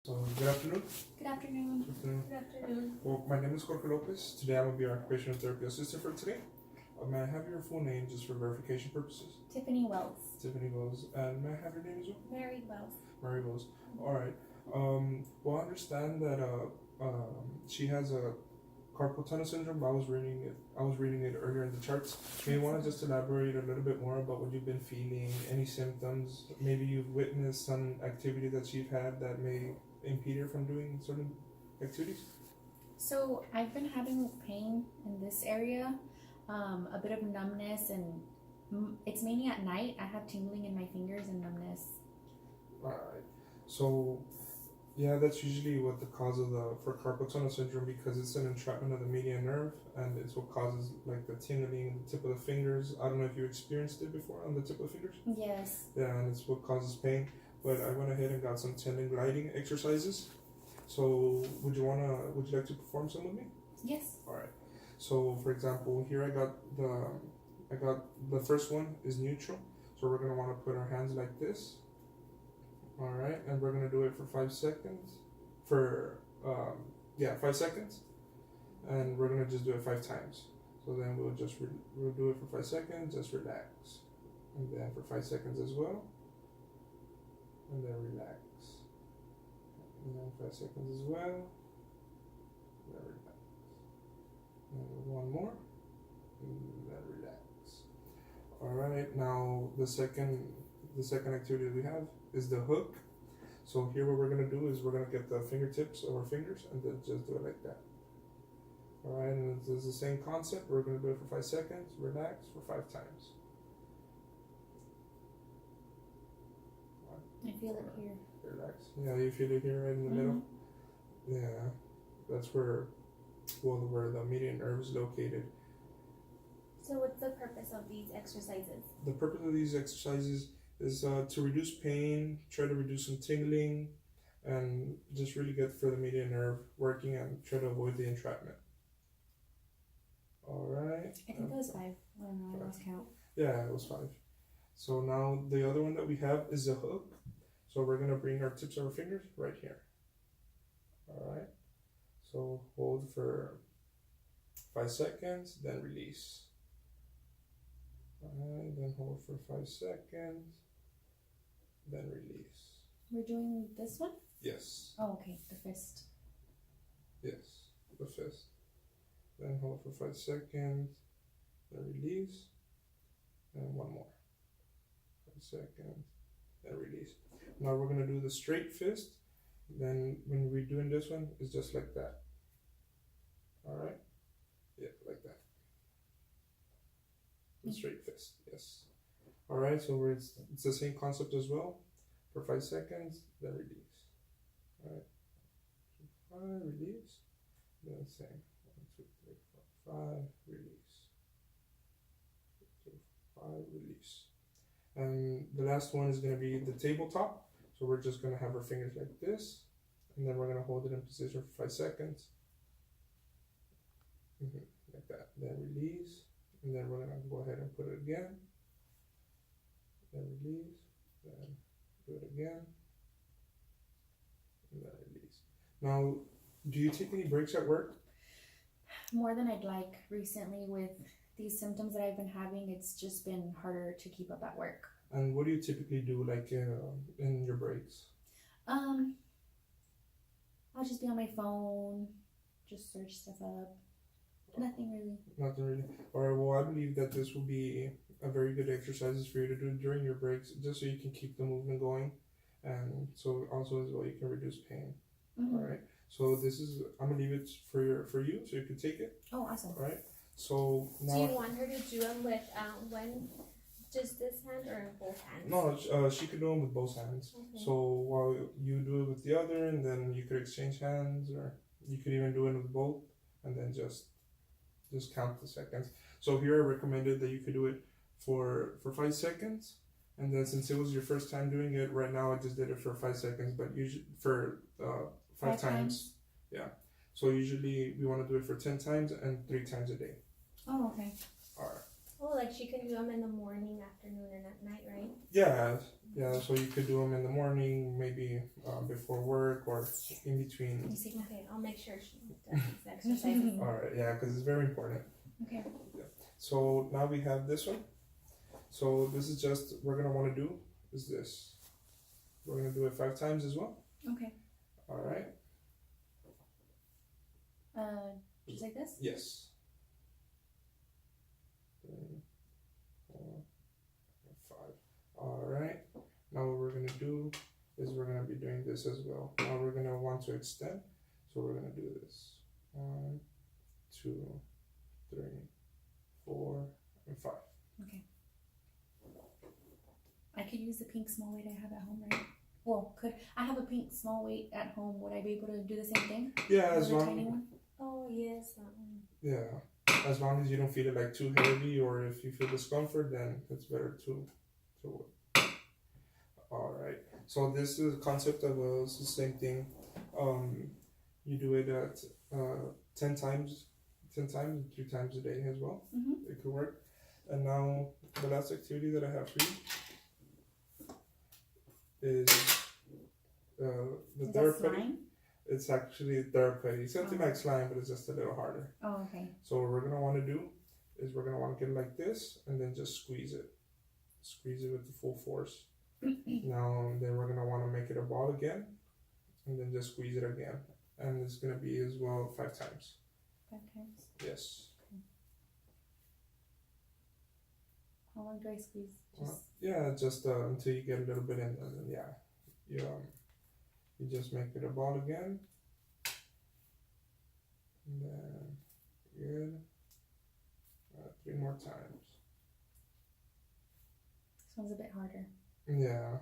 So, good afternoon. Good afternoon. Good afternoon. Good afternoon. Well, my name is Jorge Lopez. Today I will be your occupational therapy assistant for today. May I have your full name just for verification purposes? Tiffany Wells. Tiffany Wells. And may I have your name as well? Mary Wells. Mary Wells. Alright. Well, I understand that she has a carpal tunnel syndrome. I was reading it earlier in the charts. May you want to just elaborate a little bit more about what you've been feeling, any symptoms? Maybe you've witnessed some activity that she's had that may impede her from doing certain activities? So I've been having pain in this area, a bit of numbness, and it's mainly at night. I have tingling in my fingers and numbness. Alright. So yeah, that's usually what the cause of for carpal tunnel syndrome, because it's an entrapment of the median nerve, and it's what causes like the tingling in the tip of the fingers. I don't know if you experienced it before on the tip of the fingers. Yes. Yeah, and it's what causes pain. But I went ahead and got some tendon gliding exercises. So would you like to perform some with me? Yes. Alright. So for example, here I got the first one is neutral. So we're gonna want to put our hands like this. Alright, and we're gonna do it for 5 seconds. For 5 seconds. And we're gonna just do it 5 times. So then we'll do it for 5 seconds, just relax. And then for 5 seconds as well. And then relax. And then 5 seconds as well. And then relax. And one more. And then relax. Alright, now the second activity that we have is the hook. So here what we're gonna do is we're gonna get the fingertips of our fingers and then just do it like that. Alright, and it's the same concept. We're gonna do it for 5 seconds, relax for 5 times. I feel it here. Relax. Yeah, you feel it here right in the middle? Yeah. That's where the median nerve is located. So what's the purpose of these exercises? The purpose of these exercises is to reduce pain, try to reduce some tingling, and just really get for the median nerve working and try to avoid the entrapment. Alright. I think that was 5. I don't know, I lost count. Yeah, it was 5. So now the other one that we have is the hook. So we're going to bring our tips of our fingers right here. Alright. So hold for 5 seconds, then release. Alright, then hold for 5 seconds, then release. We're doing this one? Yes. Oh, okay. The fist. Yes, the fist. Then hold for 5 seconds, then release. And one more. 5 seconds, then release. Now we're going to do the straight fist. Then when we're doing this one, it's just like that. Alright? Yeah, like that. The straight fist, yes. Alright, so it's the same concept as well. For 5 seconds, then release. Alright. 5, release. Then same. 1, 2, 3, 4, 5, release. 2, 5, release. And the last one is going to be the tabletop. So we're just going to have our fingers like this. And then we're going to hold it in position for 5 seconds. Like that. Then release. And then we're going to go ahead and put it again. Then release. Then do it again. And then release. Now, do you take any breaks at work? More than I'd like. Recently, with these symptoms that I've been having, it's just been harder to keep up at work. And what do you typically do, like in your breaks? I'll just be on my phone, just search stuff up. Nothing really. Nothing really. Alright, well, I believe that this will be a very good exercises for you to do during your breaks, just so you can keep the movement going, and so also as well you can reduce pain. Alright, so I'm gonna leave it for you, so you can take it. Oh, awesome. Alright, so now. Do you want her to do them with just this hand or in both hands? No, she could do them with both hands. Okay. So while you do it with the other, and then you could exchange hands, or you could even do it with both, and then just count the seconds. So here I recommended that you could do it for 5 seconds, and then since it was your first time doing it, right now I just did it for 5 seconds, but usually for 5 times. Yeah. So usually we want to do it for 10 times and 3 times a day. Oh, okay. Alright. Oh, like she can do them in the morning, afternoon, and at night, right? Yeah, so you could do them in the morning, maybe before work or in between. You see that? Okay, I'll make sure she does these exercises. Alright, yeah, because it's very important. Okay. So now we have this one. So this is just, we're going to want to do is this. We're going to do it 5 times as well. Okay. Alright. Just like this? Yes. 3, 4, 5. Alright. Now what we're going to do is we're going to be doing this as well. Now we're going to want to extend. So we're going to do this. 1, 2, 3, 4, and 5. Okay. I could use the pink small weight I have at home, right? Well, could I have a pink small weight at home? Would I be able to do the same thing? Yeah, as With a tiny long one? Oh yes, that one. yeah, as long as you don't feel it like too heavy, or if you feel discomfort, then it's better to. All right. So this is the concept of it's the same thing. You do it at 10 times, 3 times a day as well. Mm-hmm. It could work. And now the last activity that I have for you is the Is that therapy. slime? It's actually therapy. Something like slime, but it's just a little harder. Oh, okay. So what we're gonna want to do is we're gonna want to get it like this, and then just squeeze it with the full force. Now then we're gonna want to make it a ball again, and then just squeeze it again, and it's gonna be as well 5 times. 5 times. Yes. How long do I squeeze? Just until you get a little bit in, and then you just make it a ball again, and then good. 3 more times. This one's a bit harder. Yeah.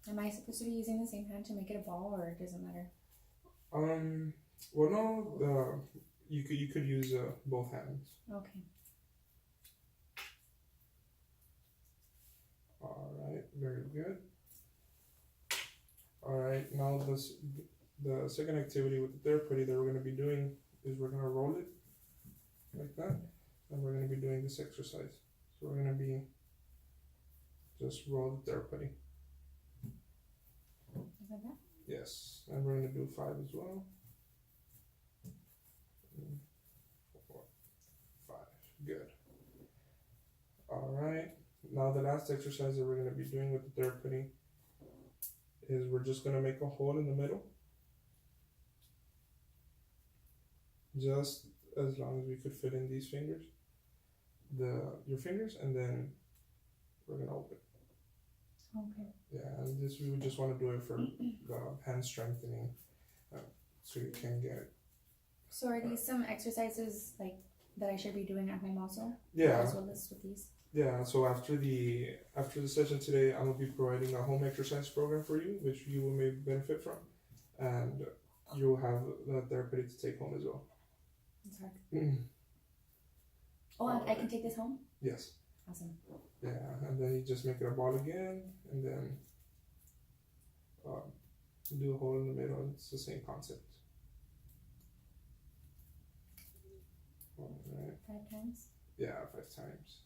Am I supposed to be using the same hand to make it a ball, or it doesn't matter? Well, no. You could use both hands. Okay. All right. Very good. All right. Now the second activity with the therapy that we're going to be doing is we're going to roll it like that, and we're going to be doing this exercise. So we're going to be just roll the therapy. Like that? Yes, and we're going to do 5 as well. 4, 5. Good. All right. Now the last exercise that we're going to be doing with the therapy is we're just going to make a hole in the middle. Just as long as we could fit in these fingers, your fingers, and then we're going to open. Okay. Yeah, and this we would just want to do it for hand strengthening, so you can get. So are these some exercises like that I should be doing at home also? Yeah. As well as with these. Yeah. So after the session today, I'm gonna be providing a home exercise program for you, which you will may benefit from, and you will have the therapy to take home as well. It's hard. Oh, I can take this home? Yes. Awesome. Yeah, and then you just make it a ball again, and then do a hole in the middle. It's the same concept. All right. 5 times? Yeah, 5 times.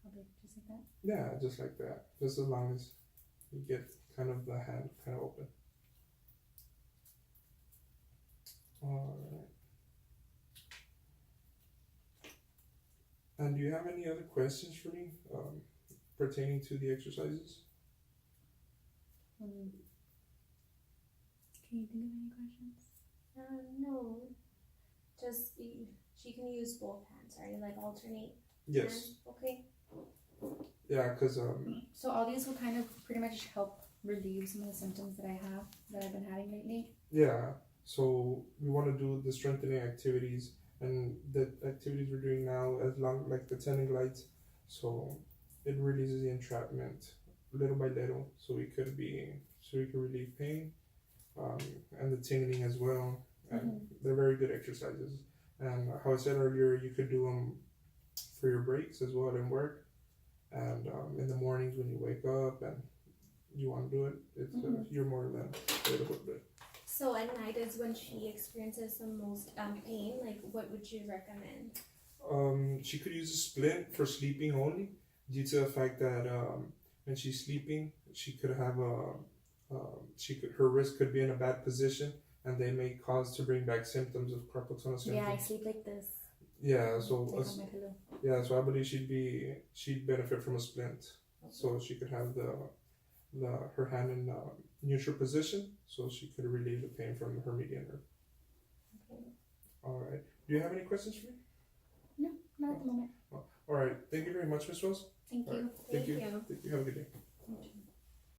How big? Just like that? Yeah, just like that. Just as long as you get kind of the hand kind of open. All right. And do you have any other questions for me pertaining to the exercises? Can you think of any questions? No. Just she can use both hands, right? Like alternate. Yes. Hands. Okay. Yeah, because So all these will kind of pretty much help relieve some of the symptoms that I've been having lately. yeah. So we want to do the strengthening activities, and the activities we're doing now, as long like the tendon glides, so it releases the entrapment little by little, so we could relieve pain, and the tingling as well, and they're very good exercises. And how I said earlier, you could do them for your breaks as well in work, and in the mornings when you wake up and you want to do it, it's you're more than able to do it. So at night is when she experiences the most pain. Like, what would you recommend? She could use a splint for sleeping only, due to the fact that when she's sleeping, she could have her wrist could be in a bad position, and they may cause to bring back symptoms of carpal tunnel syndrome. Yeah, I sleep like this. Yeah, so Like on my pillow. yeah, so I believe she'd benefit from a splint, so she could have her hand in neutral position, so she could relieve the pain from her median nerve. Okay. All right. Do you have any questions for me? No, not at the moment. All right. Thank you very much, Miss Rose. Thank All you. right. Thank you. Thank you. Thank you. Have a good day. Thank you.